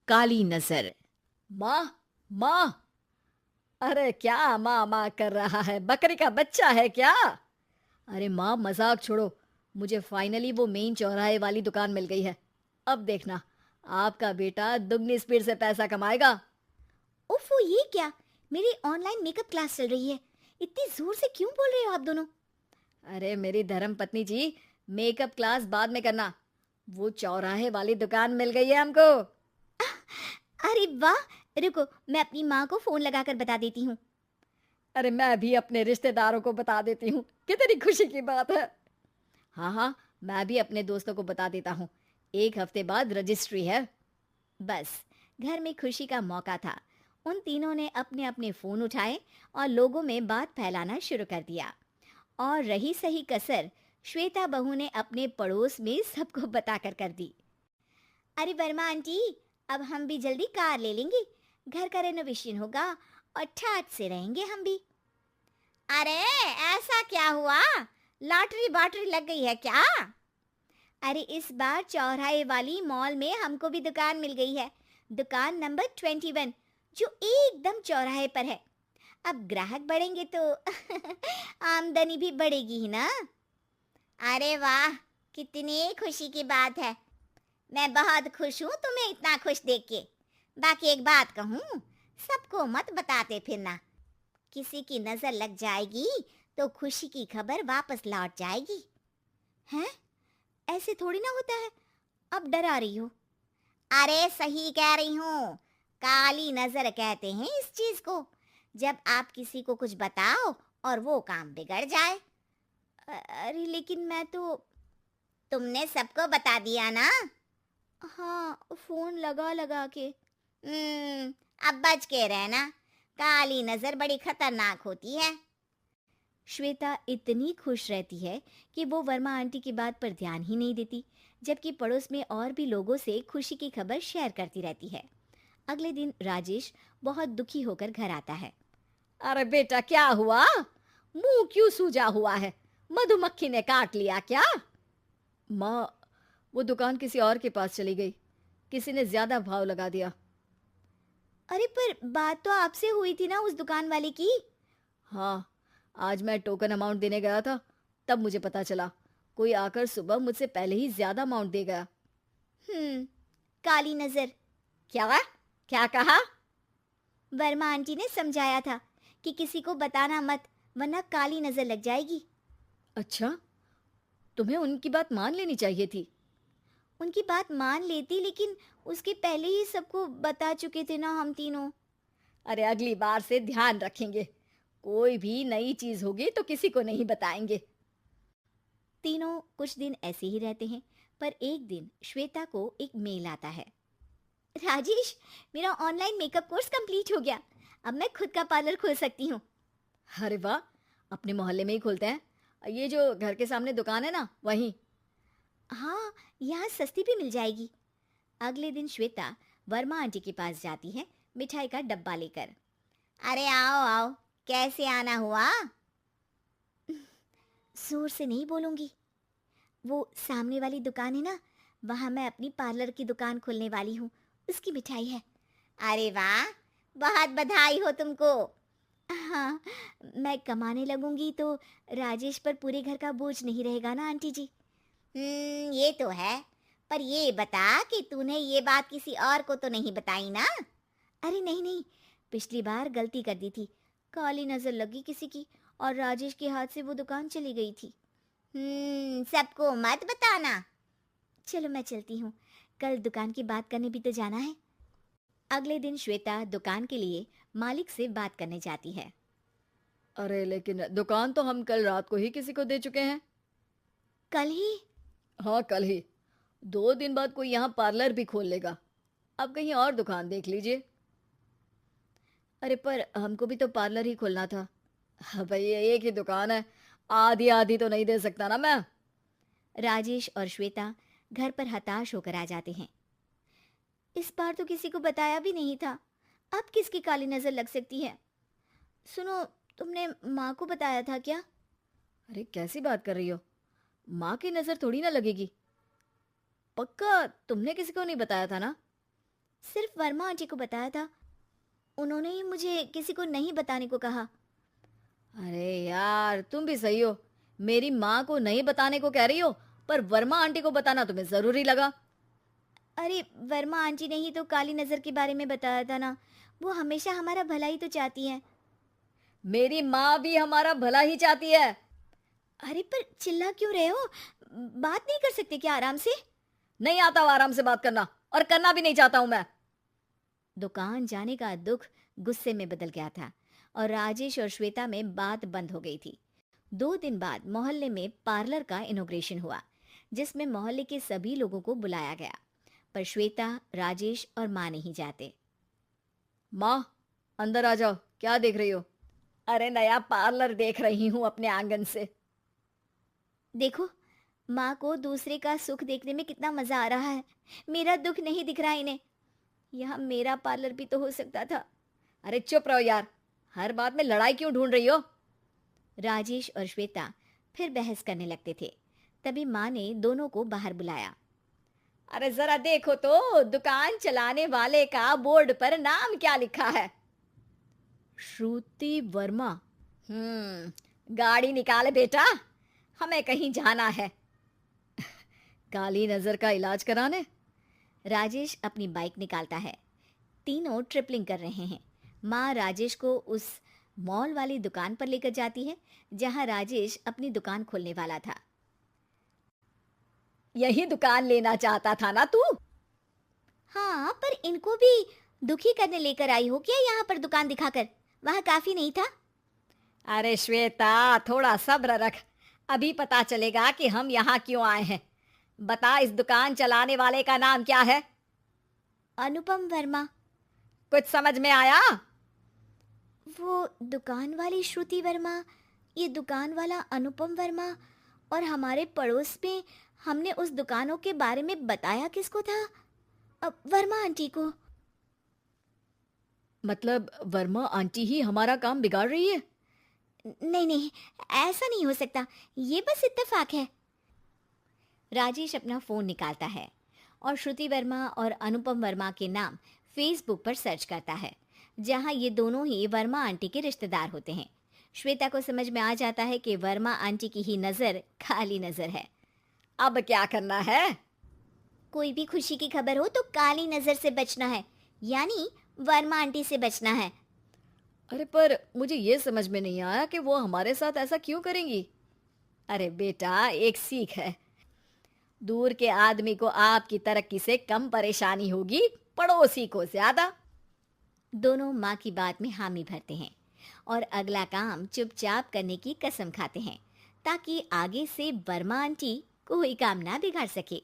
काली नजर। माँ, माँ। अरे क्या माँ माँ कर रहा है, बकरी का बच्चा है क्या? अरे माँ, मजाक छोड़ो। मुझे फाइनली वो मेन चौराहे वाली दुकान मिल गई है। अब देखना, आपका बेटा दुगनी स्पीड से पैसा कमाएगा। उफ़, ये क्या? मेरी ऑनलाइन मेकअप क्लास चल रही है। इतनी ज़ोर से क्यों बोल रहे हो आप दोनों? अरे मेरी धर्म पत्नी जी, मेकअप क्लास बाद में करना। वो चौराहे वाली दुकान मिल गई है हमको। अरे वाह! रुको, मैं अपनी माँ को फ़ोन लगाकर बता देती हूँ। अरे मैं भी अपने रिश्तेदारों को बता देती हूँ, कितनी खुशी की बात है। हाँ हाँ, मैं भी अपने दोस्तों को बता देता हूँ। एक हफ्ते बाद रजिस्ट्री है। बस, घर में खुशी का मौका था। उन तीनों ने अपने-अपने फ़ोन उठाए और लोगों में बात फैलाना शुरू कर दिया। और रही सही कसर, श्वेता बहू ने अपने पड़ोस में सबको बताकर कर दी। अरे वर्मा आंटी, अब हम भी जल्दी कार ले लेंगे। घर का रेनोवेशन होगा और ठाट से रहेंगे हम भी। अरे ऐसा क्या हुआ? लॉटरी बाटरी लग गई है क्या? अरे इस बार चौराहे वाली मॉल में हमको भी दुकान मिल गई है। दुकान नंबर 21, जो एकदम चौराहे पर है। अब ग्राहक बढ़ेंगे तो आमदनी भी बढ़ेगी ही ना। अरे वाह, कितनी खुशी की बात है। मैं बहुत खुश हूँ तुम्हें इतना खुश देख के। बाकी एक बात कहूँ, सबको मत बताते फिरना। किसी की नजर लग जाएगी तो खुशी की खबर वापस लौट जाएगी। हैं? ऐसे थोड़ी ना होता है। अब डरा रही हो। अरे सही कह रही हूँ। काली नजर कहते हैं इस चीज को, जब आप किसी को कुछ बताओ और वो काम बिगड़ जाए। अरे लेकिन मैं तो। तुमने सबको बता दिया ना? हाँ, फोन लगा लगा के। अब बच के रहना। काली नजर बड़ी खतरनाक होती है। श्वेता इतनी खुश रहती है कि वो वर्मा आंटी की बात पर ध्यान ही नहीं देती, जबकि पड़ोस में और भी लोगों से खुशी की खबर शेयर करती रहती है। अगले दिन राजेश बहुत दुखी होकर घर आता है। अरे बेटा, क्या हुआ? मुंह क्यों सूजा हुआ है? मधुमक्खी ने काट लिया क्या? माँ, वो दुकान किसी और के पास चली गई। किसी ने ज्यादा भाव लगा दिया। अरे पर बात तो आपसे हुई थी ना उस दुकान वाले की। हाँ, आज मैं टोकन अमाउंट देने गया था, तब मुझे पता चला। कोई आकर सुबह मुझसे पहले ही ज्यादा अमाउंट दे गया। हम्म, काली नजर। क्या? क्या कहा? वर्मा आंटी ने समझाया था कि किसी को बताना मत, वरना काली नजर लग जाएगी। अच्छा, तुम्हें उनकी बात मान लेनी चाहिए थी। उनकी बात मान लेती, लेकिन उसके पहले ही सबको बता चुके थे ना हम तीनों। अरे अगली बार से ध्यान रखेंगे। कोई भी नई चीज होगी तो किसी को नहीं बताएंगे। तीनों कुछ दिन ऐसे ही रहते हैं, पर एक दिन श्वेता को एक मेल आता है। राजेश, मेरा ऑनलाइन मेकअप कोर्स कंप्लीट हो गया। अब मैं खुद का पार्लर खोल सकती हूँ। अरे वाह, अपने मोहल्ले में ही खोलते हैं। ये जो घर के सामने दुकान है ना, वहीं। हाँ, यहाँ सस्ती भी मिल जाएगी। अगले दिन श्वेता वर्मा आंटी के पास जाती है, मिठाई का डब्बा लेकर। अरे आओ आओ, कैसे आना हुआ? जोर से नहीं बोलूंगी। वो सामने वाली दुकान है ना, वहां मैं अपनी पार्लर की दुकान खोलने वाली हूँ। उसकी मिठाई है। अरे वाह, बहुत बधाई हो तुमको। हाँ, मैं कमाने लगूंगी तो राजेश पर पूरे घर का बोझ नहीं रहेगा ना आंटी जी। ये तो है। पर ये बता कि तूने ये बात किसी और को तो नहीं बताई ना? अरे नहीं नहीं, पिछली बार गलती कर दी थी। काली नजर लगी किसी की और राजेश के हाथ से वो दुकान चली गई थी। सबको मत बताना। चलो मैं चलती हूँ, कल दुकान की बात करने भी तो जाना है। अगले दिन श्वेता दुकान के लिए मालिक से बात करने जाती है। अरे लेकिन दुकान तो हम कल रात को ही किसी को दे चुके हैं। कल ही? हाँ, कल ही। 2 दिन बाद कोई यहाँ पार्लर भी खोल लेगा। अब कहीं और दुकान देख लीजिए। अरे पर हमको भी तो पार्लर ही खोलना था। हाँ भाई, ये एक ही दुकान है, आधी आधी तो नहीं दे सकता ना मैं। राजेश और श्वेता घर पर हताश होकर आ जाते हैं। इस बार तो किसी को बताया भी नहीं था। अब किसकी काली नजर लग सकती है? सुनो, तुमने माँ को बताया था क्या? अरे कैसी बात कर रही हो? माँ की नजर थोड़ी ना लगेगी। पक्का तुमने किसी को नहीं बताया था ना? सिर्फ वर्मा आंटी को बताया था। उन्होंने ही मुझे किसी को नहीं बताने को कहा। अरे यार, तुम भी सही हो। मेरी माँ को नहीं बताने को कह रही हो, पर वर्मा आंटी को बताना तुम्हें जरूरी लगा। अरे वर्मा आंटी ने ही तो काली नज़र के बारे में बताया था ना। वो हमेशा हमारा भला ही तो चाहती हैं। मेरी माँ भी हमारा भला ही चाहती है। अरे पर चिल्ला क्यों रहे हो? बात नहीं कर सकते क्या आराम से? नहीं आता वो आराम से बात करना, और करना भी नहीं चाहता हूं मैं। दुकान जाने का दुख गुस्से में बदल गया था और राजेश और श्वेता में बात बंद हो गई थी। 2 दिन बाद मोहल्ले में पार्लर का इनॉग्रेशन हुआ, जिसमें मोहल्ले के सभी लोगों को बुलाया गया, पर श्वेता, राजेश और माँ नहीं जाते। माँ, अंदर आ जाओ। क्या देख रही हो? अरे नया पार्लर देख रही हूँ अपने आंगन से। देखो, माँ को दूसरे का सुख देखने में कितना मजा आ रहा है। मेरा दुख नहीं दिख रहा इन्हें। यहाँ मेरा पार्लर भी तो हो सकता था। अरे चुप रहो यार, हर बात में लड़ाई क्यों ढूंढ रही हो? राजेश और श्वेता फिर बहस करने लगते थे। तभी माँ ने दोनों को बाहर बुलाया। अरे जरा देखो तो, दुकान चलाने वाले का बोर्ड पर नाम क्या लिखा है? श्रुति वर्मा। गाड़ी निकाले बेटा, हमें कहीं जाना है। काली नजर का इलाज कराने। राजेश अपनी बाइक निकालता है। तीनों ट्रिपलिंग कर रहे हैं। माँ राजेश को उस मॉल वाली दुकान पर लेकर जाती है जहाँ राजेश अपनी दुकान खोलने वाला था। यही दुकान लेना चाहता था ना तू? हाँ, पर इनको भी दुखी करने लेकर आई हो क्या यहाँ पर दुकान दिखाकर? वहाँ काफी नहीं था? अरे श्वेता, थोड़ा सब्र रख, अभी पता चलेगा कि हम यहाँ क्यों आए हैं। बता, इस दुकान चलाने वाले का नाम क्या है? अनुपम वर्मा। कुछ समझ में आया? वो दुकान वाली श्रुति वर्मा, ये दुकान वाला अनुपम वर्मा, और हमारे पड़ोस में हमने उस दुकानों के बारे में बताया किसको था? अब वर्मा आंटी को। मतलब वर्मा आंटी ही हमारा काम बिगाड़ रही है? नहीं नहीं, ऐसा नहीं हो सकता, ये बस इत्तेफाक है। राजेश अपना फोन निकालता है और श्रुति वर्मा और अनुपम वर्मा के नाम फेसबुक पर सर्च करता है, जहां ये दोनों ही वर्मा आंटी के रिश्तेदार होते हैं। श्वेता को समझ में आ जाता है कि वर्मा आंटी की ही नज़र काली नज़र है। अब क्या करना है? कोई भी खुशी की खबर हो तो काली नज़र से बचना है, यानी वर्मा आंटी से बचना है। अरे पर मुझे ये समझ में नहीं आया कि वो हमारे साथ ऐसा क्यों करेंगी। अरे बेटा, एक सीख है, दूर के आदमी को आपकी तरक्की से कम परेशानी होगी, पड़ोसी को ज्यादा। दोनों माँ की बात में हामी भरते हैं और अगला काम चुपचाप करने की कसम खाते हैं, ताकि आगे से वर्मा आंटी कोई काम ना बिगाड़ सके।